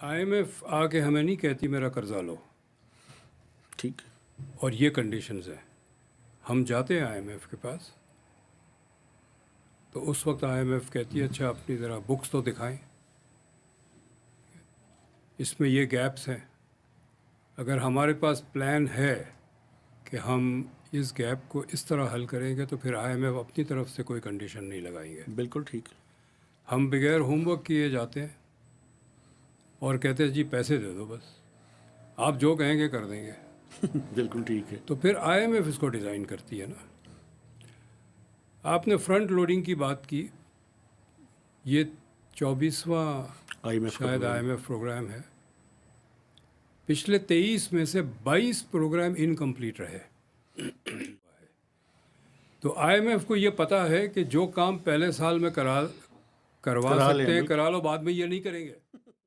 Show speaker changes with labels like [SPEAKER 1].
[SPEAKER 1] IMF आके हमें नहीं कहती मेरा कर्जा लो,
[SPEAKER 2] ठीक।
[SPEAKER 1] और ये कंडीशंस हैं। हम जाते हैं आईएमएफ के पास, तो उस वक्त आईएमएफ कहती है अच्छा अपनी ज़रा बुक्स तो दिखाएं, इसमें ये गैप्स हैं। अगर हमारे पास प्लान है कि हम इस गैप को इस तरह हल करेंगे, तो फिर आईएमएफ अपनी तरफ से कोई कंडीशन नहीं लगाएंगे।
[SPEAKER 2] बिल्कुल ठीक।
[SPEAKER 1] हम बगैर होमवर्क किए जाते हैं और कहते हैं जी पैसे दे दो, बस आप जो कहेंगे कर देंगे।
[SPEAKER 2] बिल्कुल ठीक है।
[SPEAKER 1] तो फिर आईएमएफ इसको डिज़ाइन करती है ना। आपने फ्रंट लोडिंग की बात की, ये 24वां
[SPEAKER 2] आईएमएफ का
[SPEAKER 1] शायद
[SPEAKER 2] प्रोग्राम।
[SPEAKER 1] आईएमएफ प्रोग्राम है। पिछले 23 में से 22 प्रोग्राम इनकम्प्लीट रहे। तो आईएमएफ को ये पता है कि जो काम पहले साल में करवा सकते हैं
[SPEAKER 2] बिल्कुल।
[SPEAKER 1] करा लो, बाद में ये नहीं करेंगे।